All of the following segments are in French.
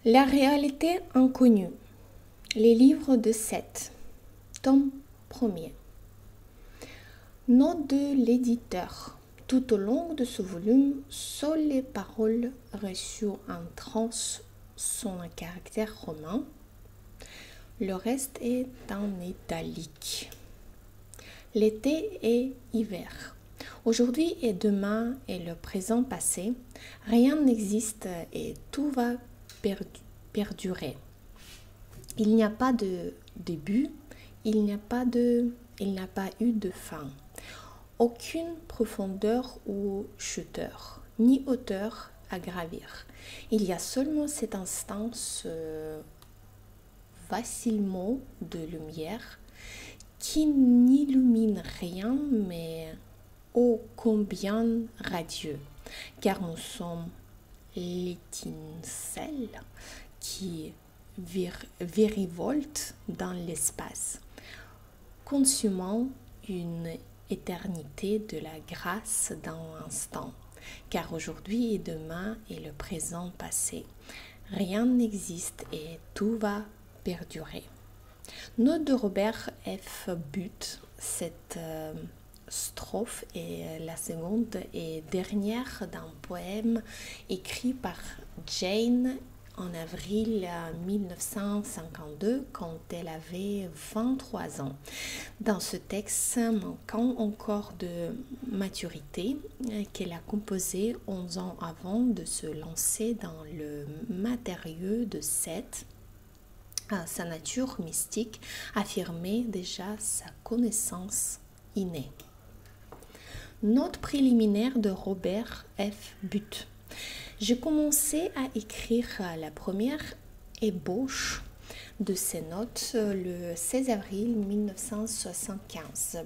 La réalité inconnue. Les livres de Seth. Tome 1er. Note de l'éditeur. Tout au long de ce volume, seules les paroles reçues en trans sont un caractère romain. Le reste est en italique. L'été et hiver. Aujourd'hui et demain et le présent passé, rien n'existe et tout va perdurer. Il n'y a pas de début, il n'y a pas eu de fin. Aucune profondeur ou chuteur, ni hauteur à gravir. Il y a seulement cette instance vacillement de lumière qui n'illumine rien, mais ô combien radieux, car nous sommes l'étincelle qui virevolte dans l'espace, consumant une éternité de la grâce d'un instant, car aujourd'hui et demain et le présent passé, rien n'existe et tout va perdurer. Note de Robert F. Butt, cette strophe est la seconde et dernière d'un poème écrit par Jane en avril 1952 quand elle avait 23 ans. Dans ce texte manquant encore de maturité qu'elle a composé 11 ans avant de se lancer dans le matériau de Seth, sa nature mystique affirmait déjà sa connaissance innée. Note préliminaire de Robert F. Butt. J'ai commencé à écrire la première ébauche de ces notes le 16 avril 1975.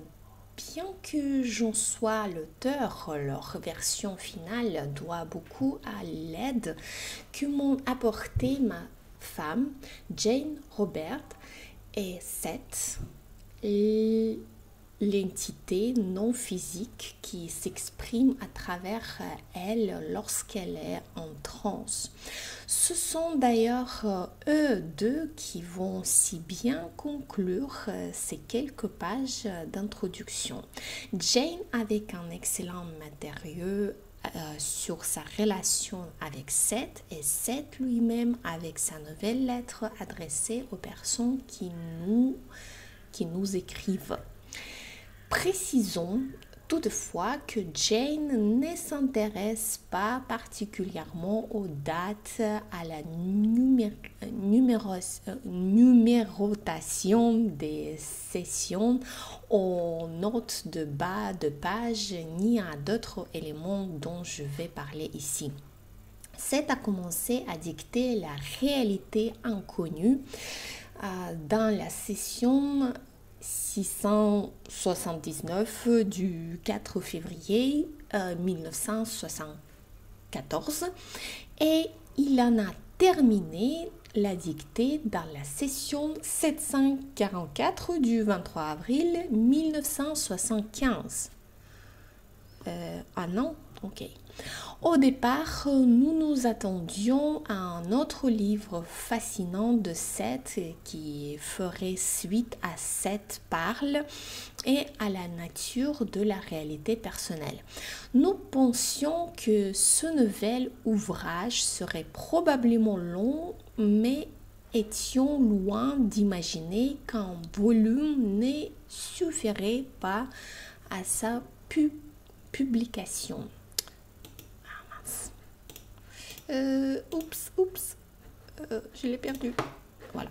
Bien que j'en sois l'auteur, leur version finale doit beaucoup à l'aide que m'ont apporté ma femme, Jane Robert, et Seth, l'entité non physique qui s'exprime à travers elle lorsqu'elle est en transe. Ce sont d'ailleurs eux deux qui vont si bien conclure ces quelques pages d'introduction. Jane avec un excellent matériau sur sa relation avec Seth et Seth lui-même avec sa nouvelle lettre adressée aux personnes qui nous écrivent. Précisons toutefois que Jane ne s'intéresse pas particulièrement aux dates, à la numérotation des sessions, aux notes de bas de page, ni à d'autres éléments dont je vais parler ici. Seth a commencé à dicter la réalité inconnue dans la session 679 du 4 février 1974 et il en a terminé la dictée dans la session 744 du 23 avril 1975. Non, ok. Au départ, nous nous attendions à un autre livre fascinant de Seth qui ferait suite à Seth parle et à la nature de la réalité personnelle. Nous pensions que ce nouvel ouvrage serait probablement long, mais étions loin d'imaginer qu'un volume ne suffirait pas à sa publication. Je l'ai perdu. Voilà.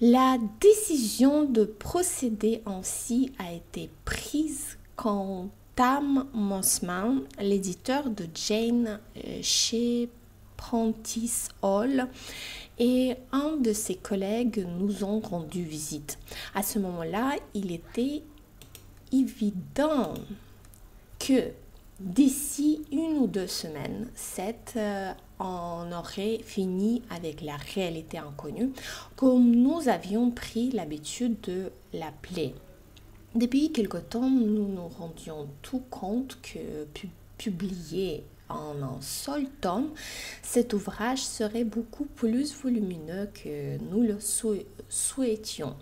La décision de procéder ainsi a été prise quand Tam Mossman, l'éditeur de Jane chez Prentice Hall, et un de ses collègues nous ont rendu visite. À ce moment-là, il était évident que d'ici 1 ou 2 semaines, Seth en aurait fini avec la réalité inconnue, comme nous avions pris l'habitude de l'appeler. Depuis quelque temps, nous nous rendions tout compte que publier en un seul tome, cet ouvrage serait beaucoup plus volumineux que nous le souhaitions.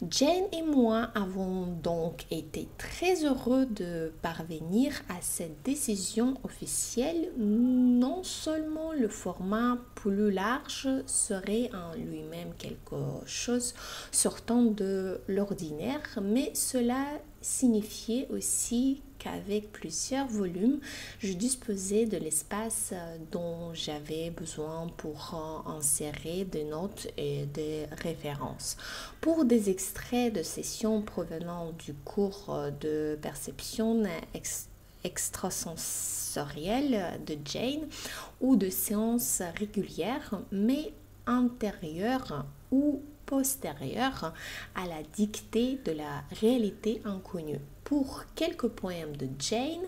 Jane et moi avons donc été très heureux de parvenir à cette décision officielle. Non seulement le format plus large serait en lui-même quelque chose sortant de l'ordinaire, mais cela signifiait aussi qu'avec plusieurs volumes, je disposais de l'espace dont j'avais besoin pour insérer des notes et des références. Pour des extraits de sessions provenant du cours de perception extrasensorielle de Jane ou de séances régulières, mais antérieures ou postérieures à la dictée de la réalité inconnue, pour quelques poèmes de Jane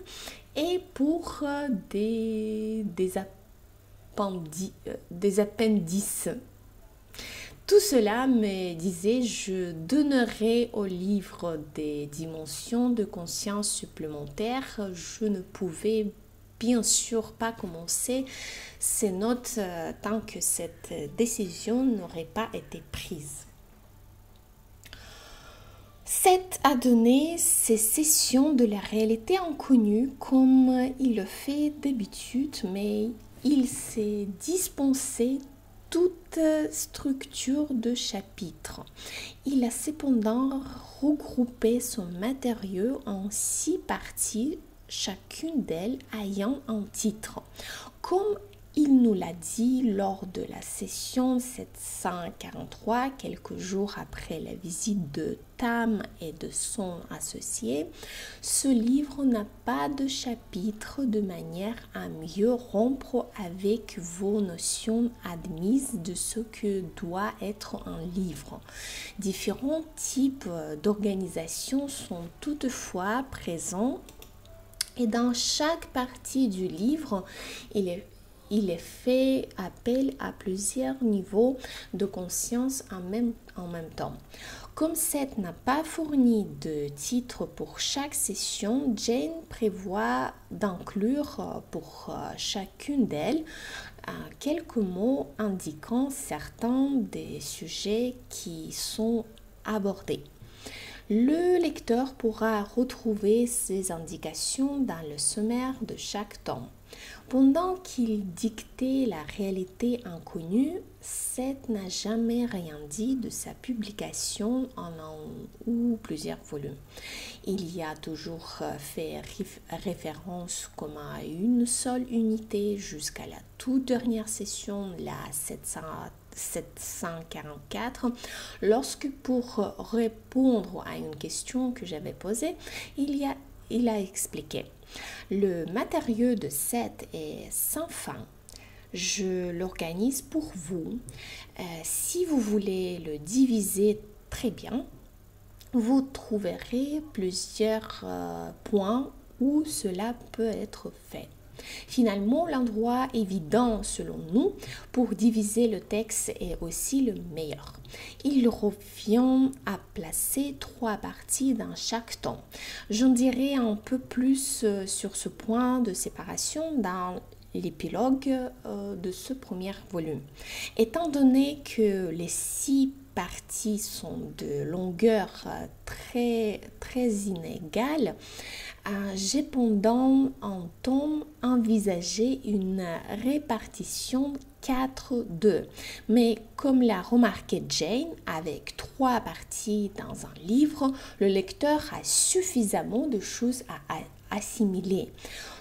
et pour des appendices. Tout cela me disait, je donnerai au livre des dimensions de conscience supplémentaires. Je ne pouvais bien sûr pas commencer ces notes tant que cette décision n'aurait pas été prise. Seth a donné ces sessions de la réalité inconnue comme il le fait d'habitude, mais il s'est dispensé toute structure de chapitre. Il a cependant regroupé son matériau en 6 parties, chacune d'elles ayant un titre. Comme il nous l'a dit lors de la session 743, quelques jours après la visite de Tam et de son associé, ce livre n'a pas de chapitre de manière à mieux rompre avec vos notions admises de ce que doit être un livre. Différents types d'organisation sont toutefois présents et dans chaque partie du livre, il est fait appel à plusieurs niveaux de conscience en même temps. Comme Seth n'a pas fourni de titre pour chaque session, Jane prévoit d'inclure pour chacune d'elles quelques mots indiquant certains des sujets qui sont abordés. Le lecteur pourra retrouver ces indications dans le sommaire de chaque tome. Pendant qu'il dictait la réalité inconnue, Seth n'a jamais rien dit de sa publication en un ou plusieurs volumes. Il y a toujours fait référence comme à une seule unité jusqu'à la toute dernière session, la 744, lorsque pour répondre à une question que j'avais posée, il a expliqué. Le matériau de Seth est sans fin. Je l'organise pour vous. Si vous voulez le diviser très bien, vous trouverez plusieurs points où cela peut être fait. Finalement, l'endroit évident selon nous pour diviser le texte est aussi le meilleur. Il revient à placer 3 parties dans chaque tome. J'en dirai un peu plus sur ce point de séparation dans l'épilogue de ce premier volume. Étant donné que les 6 parties sont de longueur très inégale, j'ai pendant un tome envisagé une répartition 4-2. Mais comme l'a remarqué Jane, avec 3 parties dans un livre, le lecteur a suffisamment de choses à assimiler.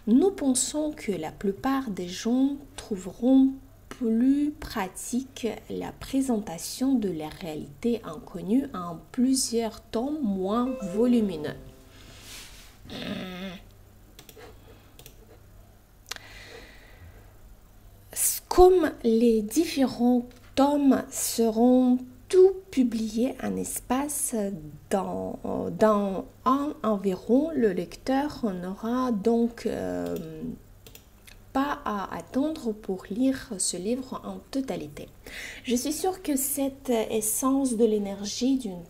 Nous pensons que la plupart des gens trouveront plus pratique la présentation de la réalité inconnue en plusieurs tomes moins volumineux. Comme les différents tomes seront tous publiés en espace dans un environ, le lecteur n'aura donc pas à attendre pour lire ce livre en totalité. Je suis sûre que cette essence de l'énergie d'une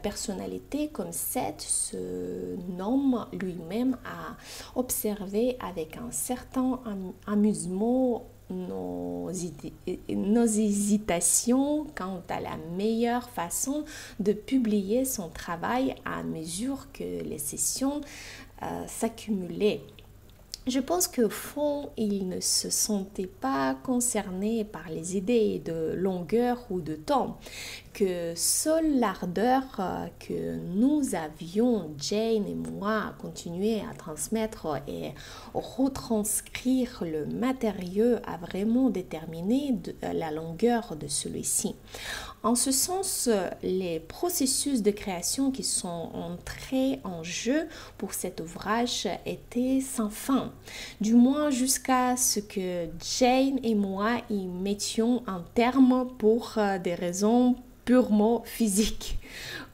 personnalité comme Seth se nomme lui-même à observer avec un certain amusement nos hésitations quant à la meilleure façon de publier son travail à mesure que les sessions s'accumulaient. Je pense qu'au fond, il ne se sentait pas concerné par les idées de longueur ou de temps, que seule l'ardeur que nous avions, Jane et moi, à continuer à transmettre et retranscrire le matériau a vraiment déterminé la longueur de celui-ci. En ce sens, les processus de création qui sont entrés en jeu pour cet ouvrage étaient sans fin, du moins jusqu'à ce que Jane et moi y mettions un terme pour des raisons purement physiques.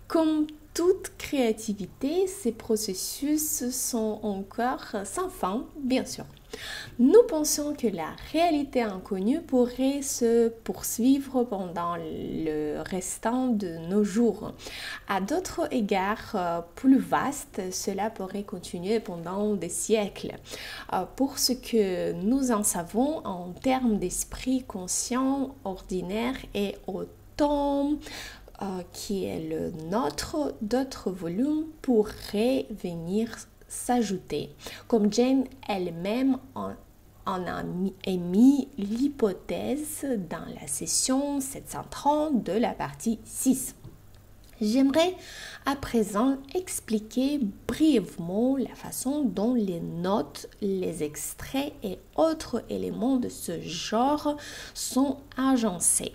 Comme toute créativité, ces processus sont encore sans fin, bien sûr. Nous pensons que la réalité inconnue pourrait se poursuivre pendant le restant de nos jours. À d'autres égards plus vastes, cela pourrait continuer pendant des siècles. Pour ce que nous en savons en termes d'esprit conscient, ordinaire et autant qui est le nôtre, d'autres volumes pourraient venir s'ajouter. Comme Jane elle-même en a émis l'hypothèse dans la session 730 de la partie 6. J'aimerais à présent expliquer brièvement la façon dont les notes, les extraits et autres éléments de ce genre sont agencés.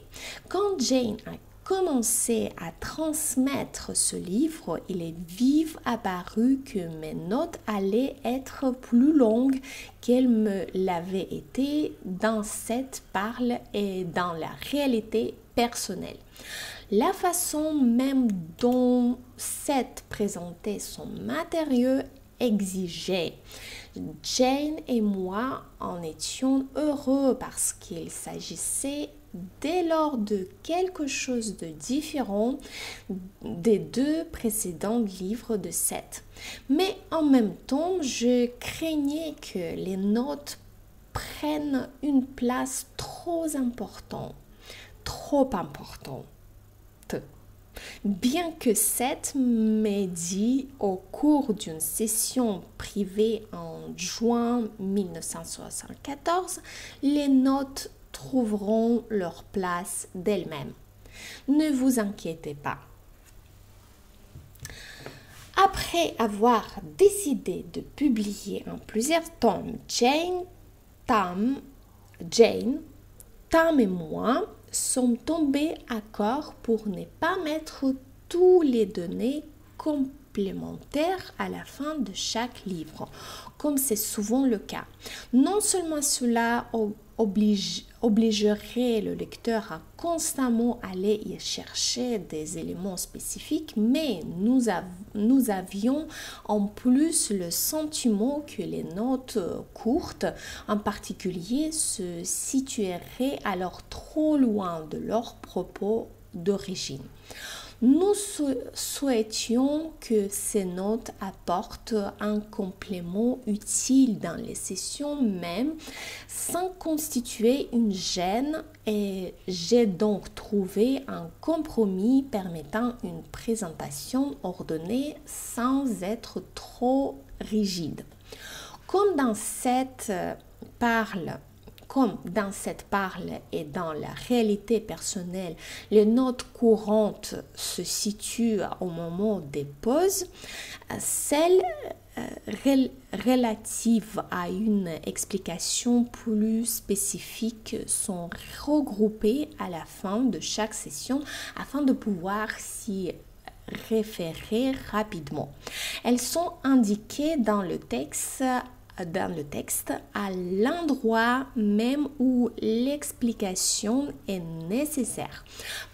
Quand Jane a commencé à transmettre ce livre, il est vif apparu que mes notes allaient être plus longues qu'elles me l'avaient été dans cette parle et dans la réalité personnelle. La façon même dont Seth présentait son matériau exigeait. Jane et moi en étions heureux parce qu'il s'agissait dès lors de quelque chose de différent des deux précédents livres de Seth. Mais en même temps, je craignais que les notes prennent une place trop importante. Bien que Seth m'ait dit au cours d'une session privée en juin 1974, les notes trouveront leur place d'elles-mêmes. Ne vous inquiétez pas. Après avoir décidé de publier en plusieurs tomes, Tam et moi sommes tombés d'accord pour ne pas mettre tous les données complémentaires à la fin de chaque livre, comme c'est souvent le cas. Non seulement cela obligerait le lecteur à constamment aller y chercher des éléments spécifiques, mais nous avions en plus le sentiment que les notes courtes, en particulier, se situeraient alors trop loin de leurs propos d'origine. Nous souhaitions que ces notes apportent un complément utile dans les sessions même sans constituer une gêne et j'ai donc trouvé un compromis permettant une présentation ordonnée sans être trop rigide. Comme dans cette parle et dans la réalité personnelle, les notes courantes se situent au moment des pauses, celles relatives à une explication plus spécifique sont regroupées à la fin de chaque session afin de pouvoir s'y référer rapidement. Elles sont indiquées dans le texte à l'endroit même où l'explication est nécessaire.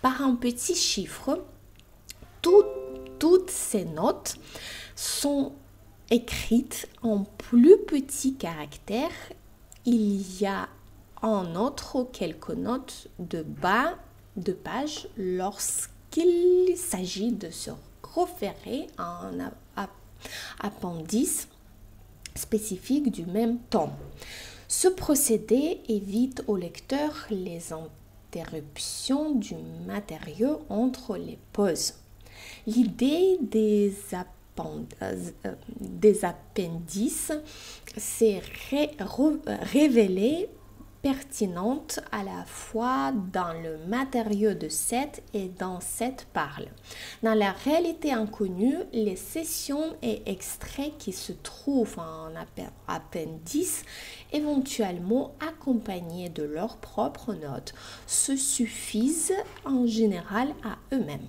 Par un petit chiffre, toutes ces notes sont écrites en plus petits caractères il y a en outre quelques notes de bas de page lorsqu'il s'agit de se référer à un appendice spécifique du même tome. Ce procédé évite au lecteur les interruptions du matériau entre les pauses. L'idée des appendices s'est révélée pertinente à la fois dans le matériau de Seth et dans cette parle. Dans la réalité inconnue, les sessions et extraits qui se trouvent en appendice, éventuellement accompagnés de leurs propres notes, se suffisent en général à eux-mêmes.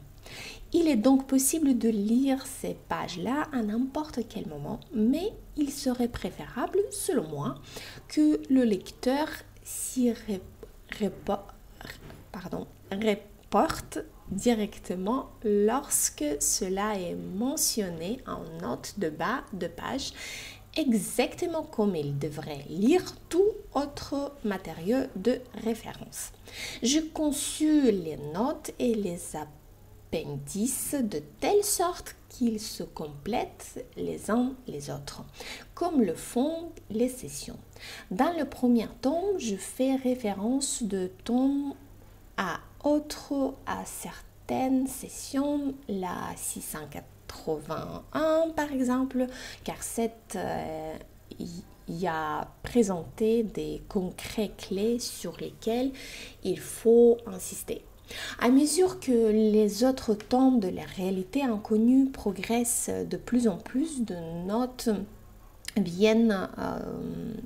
Il est donc possible de lire ces pages-là à n'importe quel moment, mais il serait préférable, selon moi, que le lecteur s'y reporte directement lorsque cela est mentionné en note de bas de page, exactement comme il devrait lire tout autre matériau de référence. J'ai conçu les notes et les appendices de telle sorte qu'ils se complètent les uns les autres, comme le font les sessions. Dans le premier tome, je fais référence de tome à autre à certaines sessions, la 681 par exemple, car cette y a présenté des concrets clés sur lesquels il faut insister. À mesure que les autres tomes de la réalité inconnue progressent de plus en plus, de notes viennent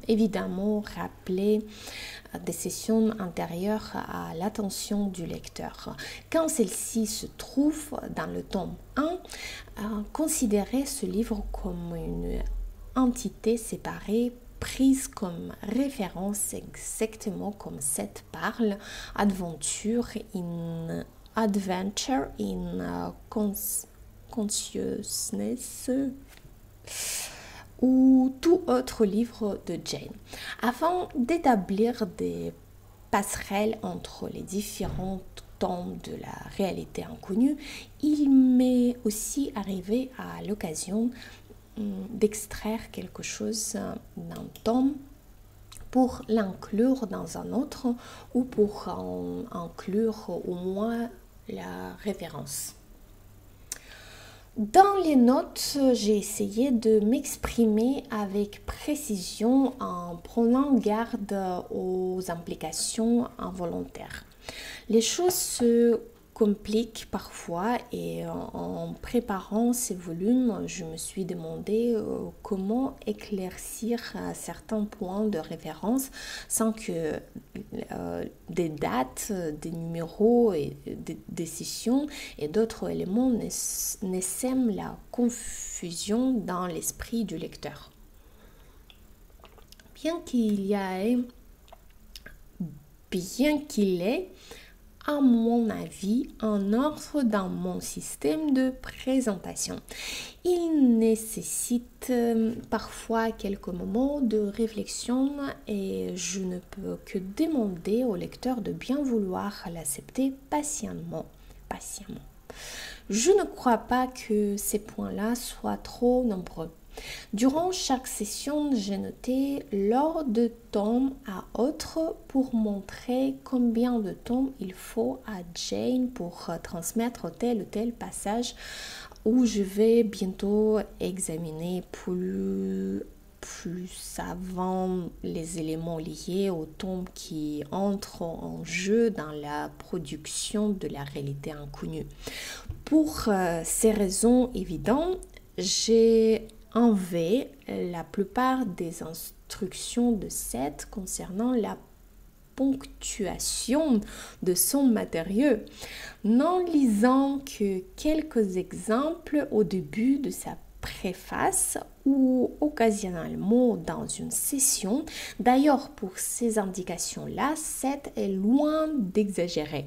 évidemment rappeler des sessions antérieures à l'attention du lecteur. Quand celle-ci se trouve dans le tome 1, considérez ce livre comme une entité séparée prise comme référence exactement comme cette parle Adventure in Consciousness ou tout autre livre de Jane. Afin d'établir des passerelles entre les différents tomes de la réalité inconnue, il m'est aussi arrivé à l'occasion d'extraire quelque chose d'un tome pour l'inclure dans un autre ou pour en inclure au moins la référence. Dans les notes, j'ai essayé de m'exprimer avec précision en prenant garde aux implications involontaires. Les choses se compliquent parfois et en préparant ces volumes, je me suis demandé comment éclaircir certains points de référence sans que des dates, des numéros et des sessions et d'autres éléments ne sèment la confusion dans l'esprit du lecteur. Bien qu'il ait à mon avis, un ordre dans mon système de présentation. Il nécessite parfois quelques moments de réflexion et je ne peux que demander au lecteur de bien vouloir l'accepter patiemment. Je ne crois pas que ces points-là soient trop nombreux. Durant chaque session, j'ai noté l'ordre de tome à autre pour montrer combien de tomes il faut à Jane pour transmettre tel ou tel passage où je vais bientôt examiner plus avant les éléments liés aux tomes qui entrent en jeu dans la production de la réalité inconnue. Pour ces raisons évidentes, j'ai enlevé la plupart des instructions de Seth concernant la ponctuation de son matériau, n'en lisant que quelques exemples au début de sa préface ou occasionnellement dans une session. D'ailleurs, pour ces indications-là, Seth est loin d'exagérer.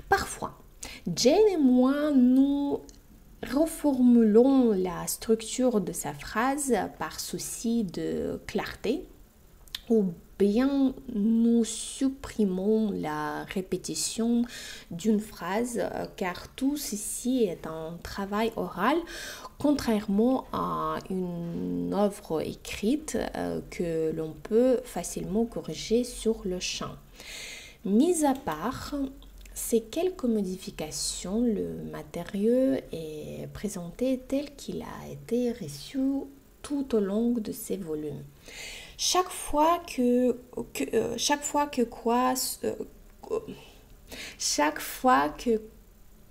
Parfois, Jane et moi, nous reformulons la structure de sa phrase par souci de clarté ou bien nous supprimons la répétition d'une phrase car tout ceci est un travail oral contrairement à une œuvre écrite que l'on peut facilement corriger sur le champ. Mis à part ces quelques modifications, le matériau est présenté tel qu'il a été reçu tout au long de ces volumes. Chaque fois que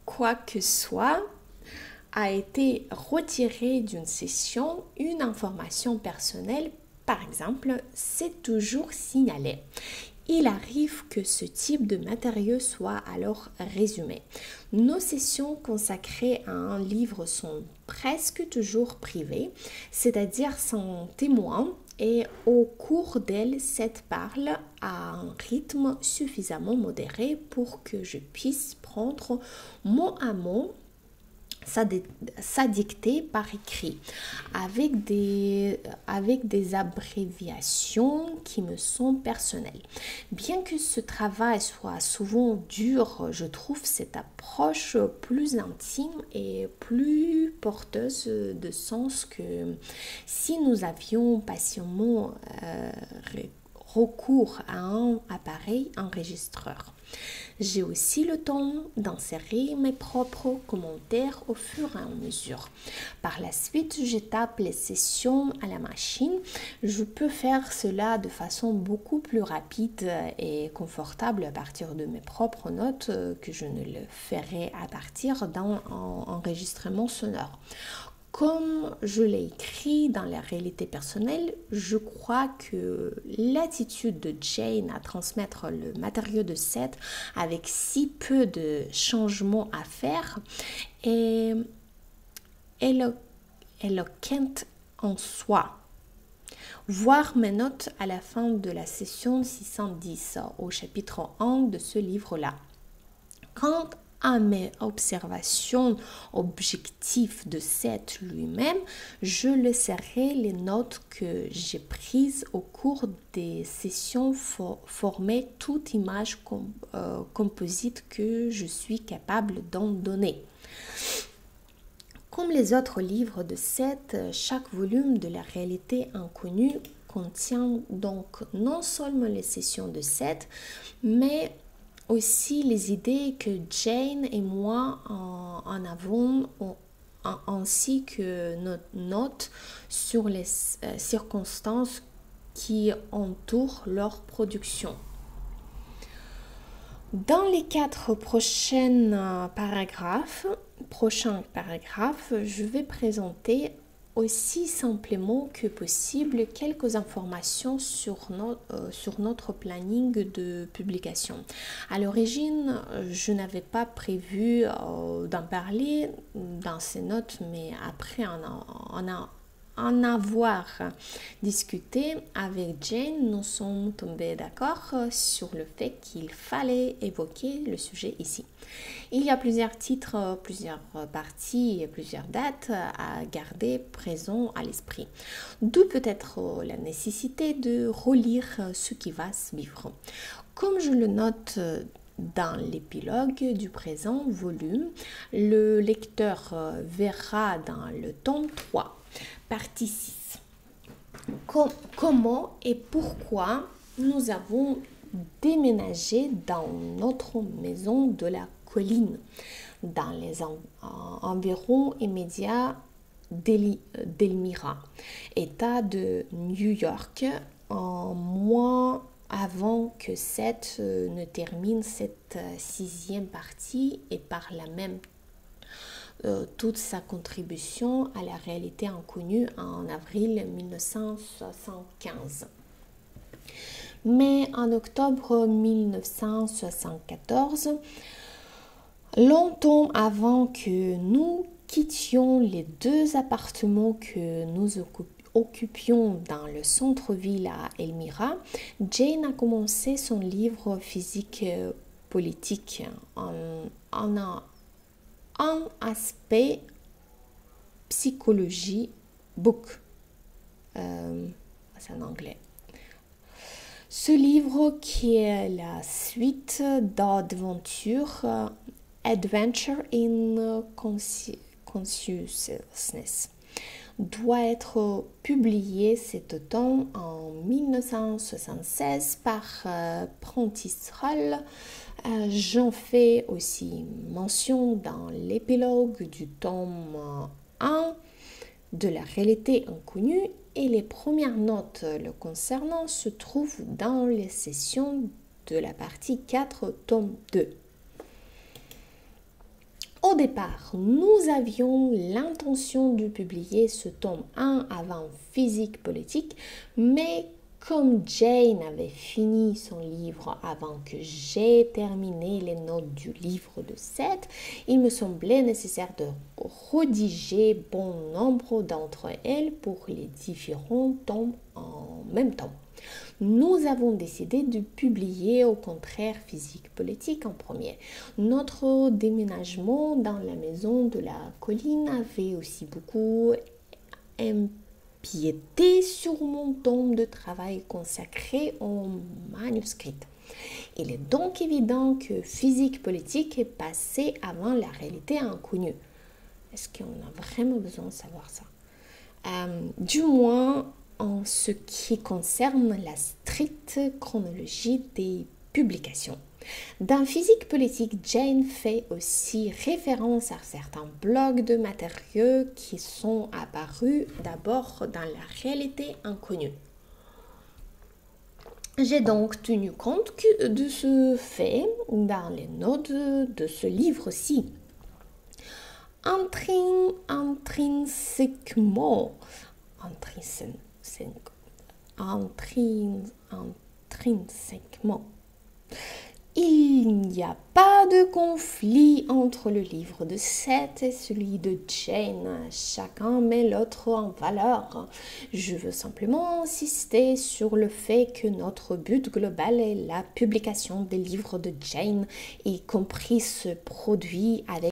quoi que soit a été retiré d'une session, une information personnelle, par exemple, c'est toujours signalé. Il arrive que ce type de matériau soit alors résumé. Nos sessions consacrées à un livre sont presque toujours privées, c'est-à-dire sans témoin, et au cours d'elles, cette parle à un rythme suffisamment modéré pour que je puisse prendre mot à mot sa dictée par écrit avec des abréviations qui me sont personnelles. Bien que ce travail soit souvent dur, je trouve cette approche plus intime et plus porteuse de sens que si nous avions patiemment recours à un appareil enregistreur. J'ai aussi le temps d'insérer mes propres commentaires au fur et à mesure. Par la suite, je tape les sessions à la machine. Je peux faire cela de façon beaucoup plus rapide et confortable à partir de mes propres notes que je ne le ferai à partir d'un enregistrement sonore. Comme je l'ai écrit dans la réalité personnelle, je crois que l'attitude de Jane à transmettre le matériau de Seth avec si peu de changements à faire est éloquente en soi. Voir mes notes à la fin de la session 610 au chapitre 1 de ce livre-là. Quant à mes observations objectives de Seth lui-même, je laisserai les notes que j'ai prises au cours des sessions former toute image composite que je suis capable d'en donner. Comme les autres livres de Seth, chaque volume de la réalité inconnue contient donc non seulement les sessions de Seth, mais aussi les idées que Jane et moi en avons, ainsi que nos notes sur les circonstances qui entourent leur production. Dans les 4 prochains paragraphes, je vais présenter aussi simplement que possible quelques informations sur notre planning de publication. À l'origine, je n'avais pas prévu d'en parler dans ces notes, mais après en avoir discuté avec Jane, nous sommes tombés d'accord sur le fait qu'il fallait évoquer le sujet ici. Il y a plusieurs titres, plusieurs parties et plusieurs dates à garder présents à l'esprit. D'où peut-être la nécessité de relire ce qui va suivre. Comme je le note dans l'épilogue du présent volume, le lecteur verra dans le tome 3, partie 6, comment et pourquoi nous avons déménagé dans notre maison de la colline, dans les environs immédiats d'Elmira, État de New York, un mois avant que Seth ne termine cette 6e partie et par la même toute sa contribution à la réalité inconnue en avril 1975. Mais en octobre 1974, longtemps avant que nous quittions les 2 appartements que nous occupions dans le centre-ville à Elmira, Jane a commencé son livre physique politique en un aspect psychologie book, c'est en anglais. Ce livre qui est la suite d'aventure Adventure in Consciousness doit être publié cet automne en 1976 par Prentice Hall. J'en fais aussi mention dans l'épilogue du tome 1 de la réalité inconnue et les premières notes le concernant se trouvent dans les sessions de la partie 4, tome 2. Au départ, nous avions l'intention de publier ce tome 1 avant Physique politique, mais comme Jane avait fini son livre avant que j'aie terminé les notes du livre de 7, il me semblait nécessaire de rédiger bon nombre d'entre elles pour les différents tomes en même temps. Nous avons décidé de publier au contraire Physique politique en premier. Notre déménagement dans la maison de la colline avait aussi beaucoup empiété sur mon tome de travail consacré au manuscrit. Il est donc évident que Physique politique est passé avant la réalité inconnue. Est-ce qu'on a vraiment besoin de savoir ça? Du moins, en ce qui concerne la stricte chronologie des publications. Dans Physique politique, Jane fait aussi référence à certains blocs de matériaux qui sont apparus d'abord dans la réalité inconnue. J'ai donc tenu compte de ce fait dans les notes de ce livre-ci. Intrinsèquement, il n'y a pas de conflit entre le livre de Seth et celui de Jane. Chacun met l'autre en valeur. Je veux simplement insister sur le fait que notre but global est la publication des livres de Jane, y compris ce produit avec